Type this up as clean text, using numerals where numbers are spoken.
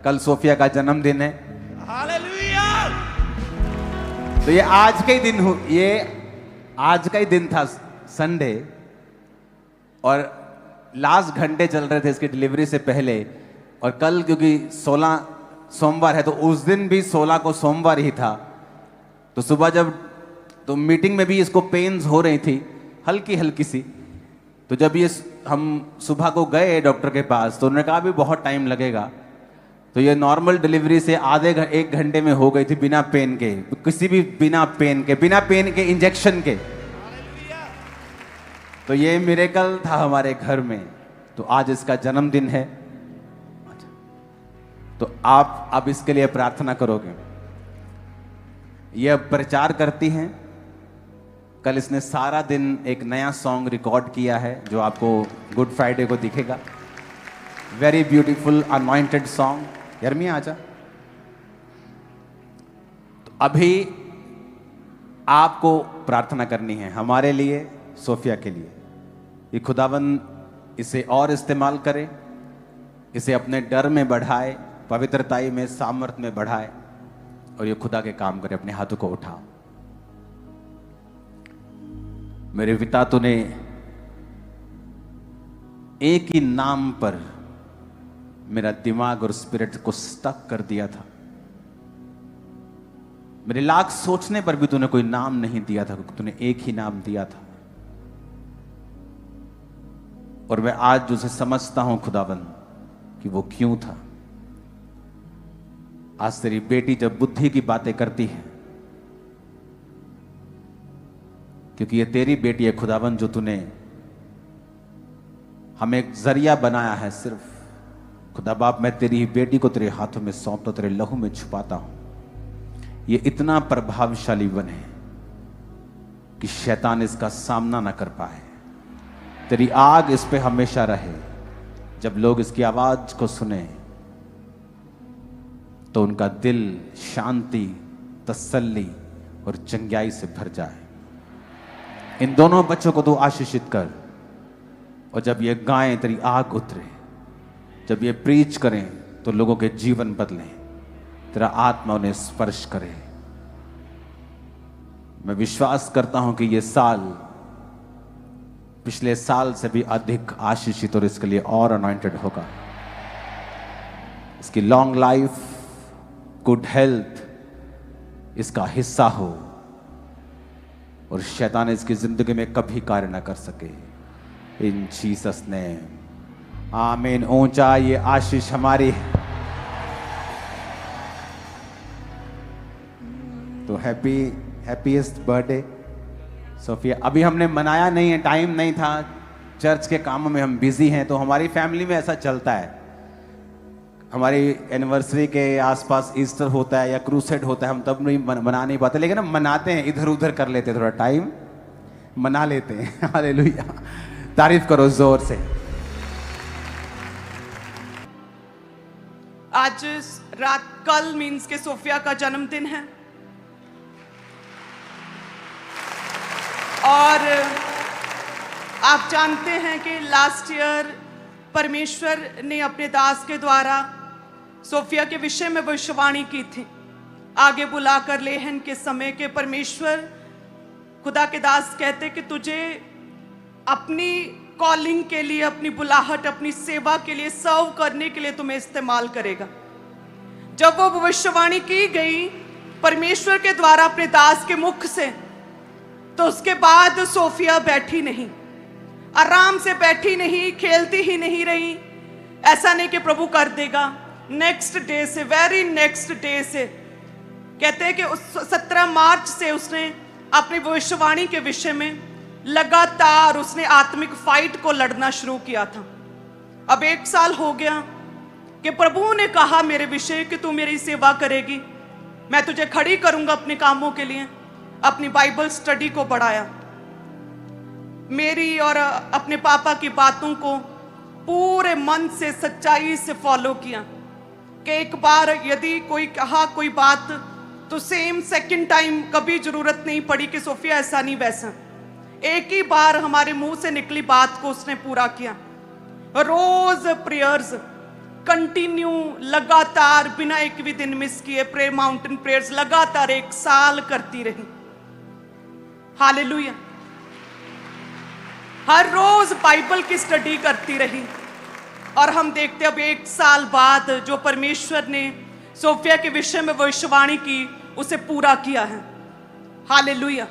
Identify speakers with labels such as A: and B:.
A: कल सोफिया का जन्मदिन है।
B: हालेलुया।
A: तो ये आज का ही दिन था, संडे, और लास्ट घंटे चल रहे थे इसकी डिलीवरी से पहले। और कल क्योंकि 16 सोमवार है, तो उस दिन भी 16 को सोमवार ही था। तो सुबह जब तो मीटिंग में भी इसको पेन्स हो रही थी, हल्की हल्की सी। तो जब ये हम सुबह को गए डॉक्टर के पास, तो उन्होंने कहा अभी बहुत टाइम लगेगा। तो ये नॉर्मल डिलीवरी से एक घंटे में हो गई थी, बिना पेन के, बिना पेन के इंजेक्शन के। तो ये मिरेकल था हमारे घर में। तो आज इसका जन्मदिन है, तो आप अब इसके लिए प्रार्थना करोगे। ये अब प्रचार करती हैं। कल इसने सारा दिन एक नया सॉन्ग रिकॉर्ड किया है, जो आपको गुड फ्राइडे को दिखेगा। Very beautiful anointed song. यर्मिया आजा। तो अभी आपको प्रार्थना करनी है हमारे लिए, सोफिया के लिए। ये खुदावंद इसे और इस्तेमाल करे, इसे अपने डर में बढ़ाए, पवित्रताई में, सामर्थ्य में बढ़ाए, और ये खुदा के काम करे। अपने हाथों को उठाओ। मेरे पिता, तूने एक ही नाम पर मेरा दिमाग और स्पिरिट को स्टक कर दिया था। मेरे लाख सोचने पर भी तूने कोई नाम नहीं दिया था, क्योंकि तूने एक ही नाम दिया था। और मैं आज उसे समझता हूं खुदाबंद कि वो क्यों था। आज तेरी बेटी जब बुद्धि की बातें करती है, क्योंकि ये तेरी बेटी है खुदाबंद, जो तूने हमें एक जरिया बनाया है। सिर्फ खुदा बाप, मैं तेरी बेटी को तेरे हाथों में सौंपता, तेरे लहू में छुपाता हूं। ये इतना प्रभावशाली बने कि शैतान इसका सामना ना कर पाए। तेरी आग इस पे हमेशा रहे। जब लोग इसकी आवाज को सुने तो उनका दिल शांति, तसल्ली और चंगाई से भर जाए। इन दोनों बच्चों को तू आशीषित कर। और जब ये गाएं, तेरी आग उतरे। जब ये प्रीच करें तो लोगों के जीवन बदलें, तेरा आत्मा उन्हें स्पर्श करे। मैं विश्वास करता हूं कि ये साल पिछले साल से भी अधिक आशीषित और इसके लिए और अनॉइंटेड होगा। इसकी लॉन्ग लाइफ, गुड हेल्थ इसका हिस्सा हो, और शैतान इसकी जिंदगी में कभी कार्य ना कर सके। इन जीसस नेम, आमीन। ऊंचा ये आशीष हमारी है। तो हैप्पीएस्ट बर्थडे सोफिया। अभी हमने मनाया नहीं है, टाइम नहीं था, चर्च के कामों में हम बिजी हैं। तो हमारी फैमिली में ऐसा चलता है, हमारी एनिवर्सरी के आसपास ईस्टर होता है या क्रूसेड होता है, हम तब नहीं मना नहीं पाते, लेकिन हम मनाते हैं, इधर उधर कर लेते हैं, थोड़ा टाइम मना लेते हैं। हालेलुया। तारीफ करो जोर से।
B: आज रात, कल मीन्स के सोफिया का जन्मदिन है, और आप जानते हैं कि लास्ट ईयर परमेश्वर ने अपने दास के द्वारा सोफिया के विषय में भविष्यवाणी की थी। आगे बुलाकर लेहन के समय के परमेश्वर, खुदा के दास कहते कि तुझे अपनी कॉलिंग के लिए, अपनी बुलाहट, अपनी सेवा के लिए, सर्व करने के लिए तुम्हें इस्तेमाल करेगा। जब वो भविष्यवाणी की गई परमेश्वर के द्वारा अपने दास के मुख से, तो उसके बाद सोफिया बैठी नहीं, आराम से बैठी नहीं, खेलती ही नहीं रही। ऐसा नहीं कि प्रभु कर देगा। नेक्स्ट डे से, वेरी नेक्स्ट डे से, कहते हैं कि 17 मार्च से उसने अपनी भविष्यवाणी के विषय में लगातार उसने आत्मिक फाइट को लड़ना शुरू किया था। अब 1 साल हो गया कि प्रभु ने कहा मेरे विषय कि तू मेरी सेवा करेगी, मैं तुझे खड़ी करूंगा अपने कामों के लिए। अपनी बाइबल स्टडी को बढ़ाया, मेरी और अपने पापा की बातों को पूरे मन से, सच्चाई से फॉलो किया। कि एक बार यदि कोई कहा कोई बात, तो सेम सेकंड टाइम कभी जरूरत नहीं पड़ी कि सोफिया ऐसा नहीं वैसा। एक ही बार हमारे मुंह से निकली बात को उसने पूरा किया। रोज प्रेयर्स, कंटिन्यू लगातार बिना एक भी दिन मिस किए प्रेयर माउंटेन प्रेयर्स लगातार 1 साल करती रही। हालेलुया। हर रोज बाइबल की स्टडी करती रही और हम देखते अब 1 साल बाद जो परमेश्वर ने सोफिया के विषय में भविष्यवाणी की उसे पूरा किया है। हालेलुया।